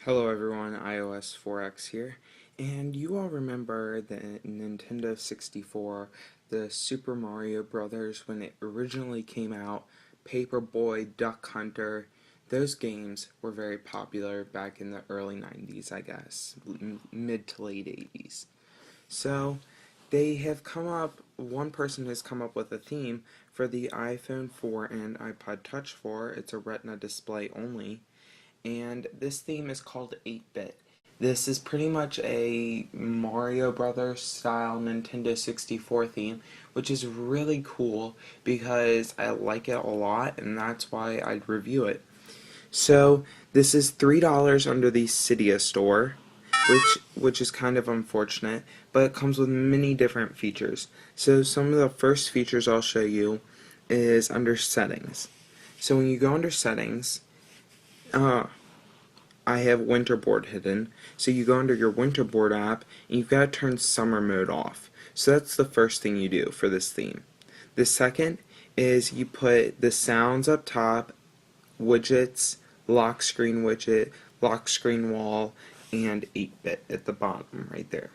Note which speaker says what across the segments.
Speaker 1: Hello everyone, iOS 4X here, and you all remember the Nintendo 64, the Super Mario Brothers when it originally came out, Paperboy, Duck Hunter. Those games were very popular back in the early 90s, I guess, mid to late 80s. So, they have come up, one person has come up with a theme for the iPhone 4 and iPod Touch 4. It's a Retina display only, and this theme is called 8-bit. This is pretty much a Mario Brothers style Nintendo 64 theme, which is really cool because I like it a lot, and that's why I'd review it. So this is $3 under the Cydia store, which is kind of unfortunate, but it comes with many different features. So some of the first features I'll show you is under settings. So when you go under settings, uh, I have Winterboard hidden. So you go under your Winterboard app and you've got to turn summer mode off. So that's the first thing you do for this theme. The second is you put the sounds up top, widgets, lock screen widget, lock screen wall, and 8-bit at the bottom right there.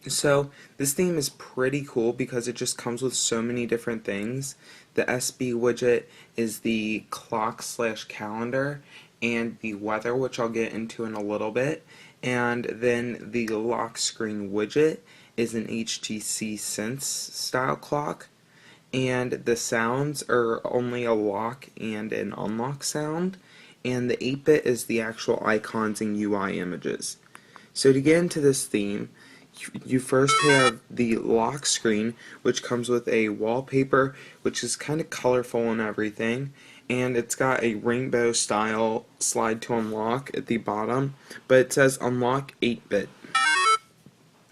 Speaker 1: So this theme is pretty cool because it just comes with so many different things. The SB widget is the clock slash calendar and the weather, which I'll get into in a little bit. And then the lock screen widget is an HTC Sense style clock. And the sounds are only a lock and an unlock sound. And the 8-bit is the actual icons and UI images. So to get into this theme, you first have the lock screen, which comes with a wallpaper, which is kind of colorful and everything, and it's got a rainbow style slide to unlock at the bottom, but it says unlock 8-bit.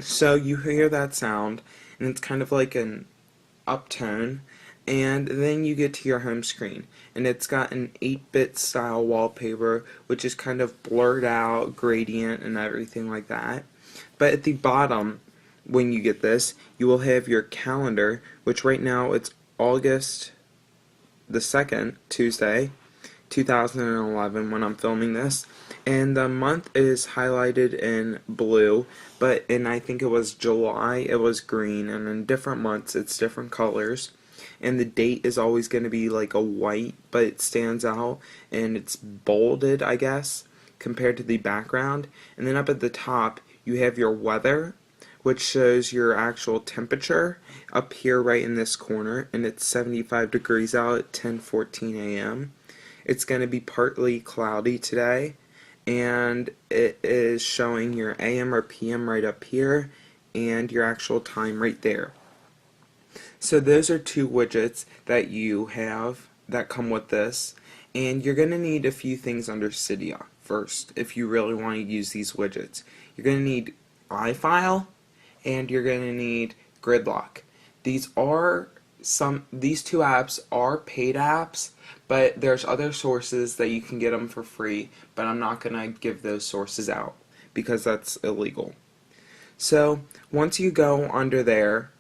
Speaker 1: So you hear that sound, and it's kind of like an uptone, and then you get to your home screen, and it's got an 8-bit style wallpaper, which is kind of blurred out, gradient, and everything like that. But at the bottom, when you get this, you will have your calendar, which right now it's August the 2nd, Tuesday, 2011 when I'm filming this. And the month is highlighted in blue, but in I think it was July, it was green, and in different months it's different colors. And the date is always going to be like a white, but it stands out and it's bolded, I guess, compared to the background. And then up at the top, you have your weather, which shows your actual temperature up here right in this corner, and it's 75 degrees out at 10:14 a.m. It's going to be partly cloudy today, and it is showing your AM or PM right up here, and your actual time right there. So those are two widgets that you have that come with this, and you're going to need a few things under Cydia first if you really want to use these widgets. You're going to need iFile, and you're going to need Gridlock. These two apps are paid apps, but there's other sources that you can get them for free, but I'm not going to give those sources out because that's illegal. So once you go under there,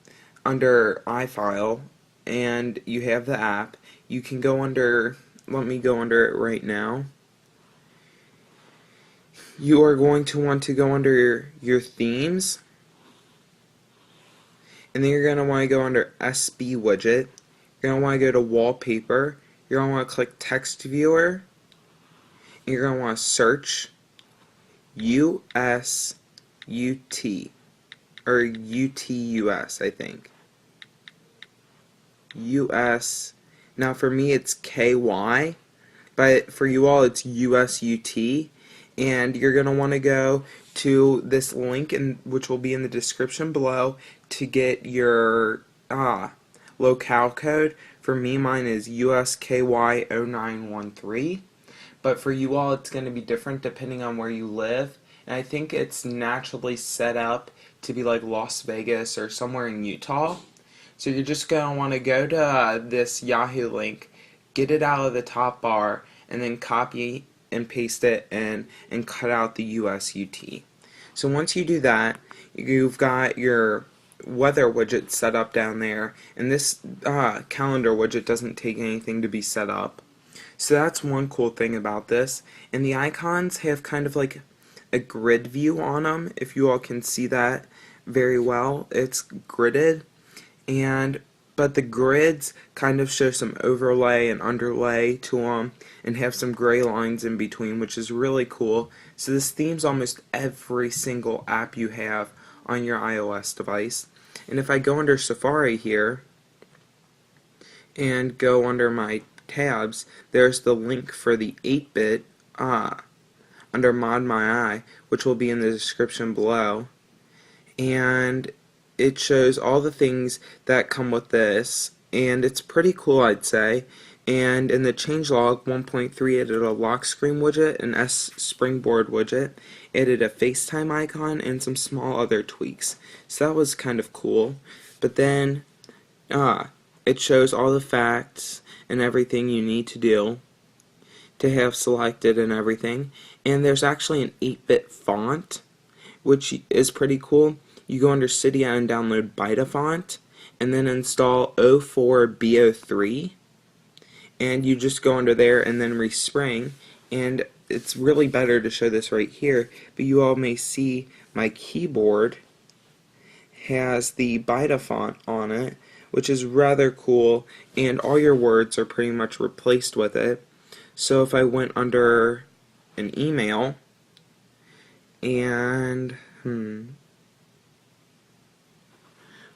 Speaker 1: under iFile, and you have the app, you can go under, let me go under it right now. You are going to want to go under your themes, and then you're going to want to go under SB widget. You're going to want to go to wallpaper. You're going to want to click text viewer. And you're going to want to search USUT or UTUS, I think. US. Now for me it's KY, but for you all it's USUT. And you're going to want to go to this link, which will be in the description below, to get your locale code. For me, mine is USKY0913, but for you all it's going to be different depending on where you live, and I think it's naturally set up to be like Las Vegas or somewhere in Utah. So you're just going to want to go to this Yahoo link, get it out of the top bar, and then copy and paste it in and cut out the USUT. So once you do that, you've got your weather widget set up down there, and this calendar widget doesn't take anything to be set up. So that's one cool thing about this. And the icons have kind of like a grid view on them, if you all can see that very well. It's gridded, and but the grids kind of show some overlay and underlay to them and have some gray lines in between, which is really cool. So this theme's almost every single app you have on your iOS device. And if I go under Safari here and go under my tabs, there's the link for the 8-bit under Mod My Eye, which will be in the description below. And it shows all the things that come with this, and it's pretty cool, I'd say. And in the changelog 1.3, added a lock screen widget, an S springboard widget, added a FaceTime icon, and some small other tweaks. So that was kind of cool. But then it shows all the facts and everything you need to do to have selected and everything. And there's actually an 8-bit font, which is pretty cool. You go under Cydia and download Bitafont, and then install 04B03, and you just go under there and then respring. And it's really better to show this right here, but you all may see my keyboard has the Bitafont on it, which is rather cool, and all your words are pretty much replaced with it. So if I went under an email and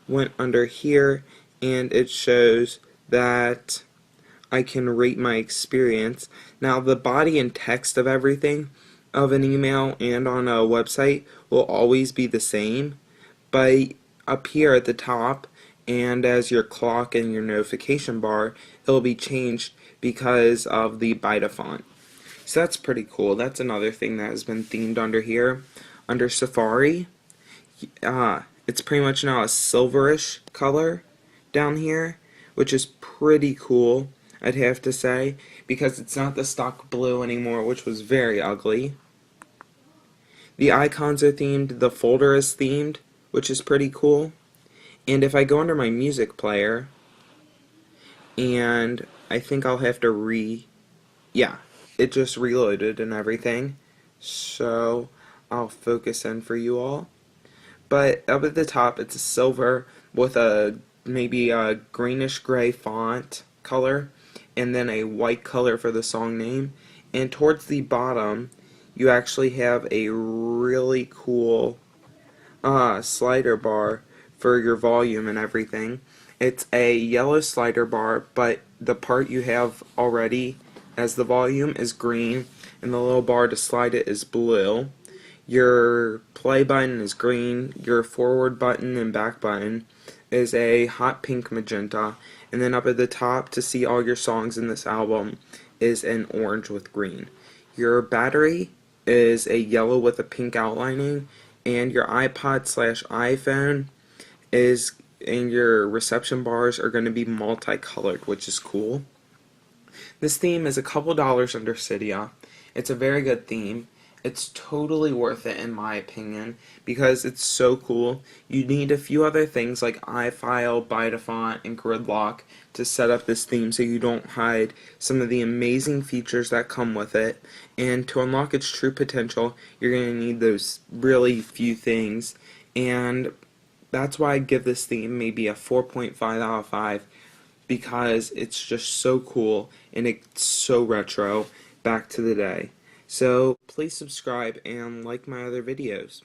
Speaker 1: went under here, and it shows that I can rate my experience. Now the body and text of everything of an email and on a website will always be the same, but up here at the top and as your clock and your notification bar, it'll be changed because of the Bitafont. So that's pretty cool. That's another thing that has been themed under here. Under Safari, it's pretty much now a silverish color down here, which is pretty cool, I'd have to say, because it's not the stock blue anymore, which was very ugly. The icons are themed, the folder is themed, which is pretty cool. And if I go under my music player, and I think I'll have to yeah, it just reloaded and everything, so I'll focus in for you all. But up at the top, it's a silver with maybe a greenish gray font color, and then a white color for the song name. And towards the bottom, you actually have a really cool slider bar for your volume and everything. It's a yellow slider bar, but the part you have already as the volume is green, and the little bar to slide it is blue. Your play button is green, your forward button and back button is a hot pink magenta, and then up at the top to see all your songs in this album is an orange with green. Your battery is a yellow with a pink outlining, and your iPod/iPhone is, and your reception bars are going to be multicolored, which is cool. This theme is a couple dollars under Cydia. It's a very good theme. It's totally worth it in my opinion because it's so cool. You need a few other things like iFile, Bitafont, and Gridlock to set up this theme so you don't hide some of the amazing features that come with it. And to unlock its true potential, you're going to need those really few things. And that's why I give this theme maybe a 4.5 out of 5 because it's just so cool and it's so retro back to the day. So please subscribe and like my other videos.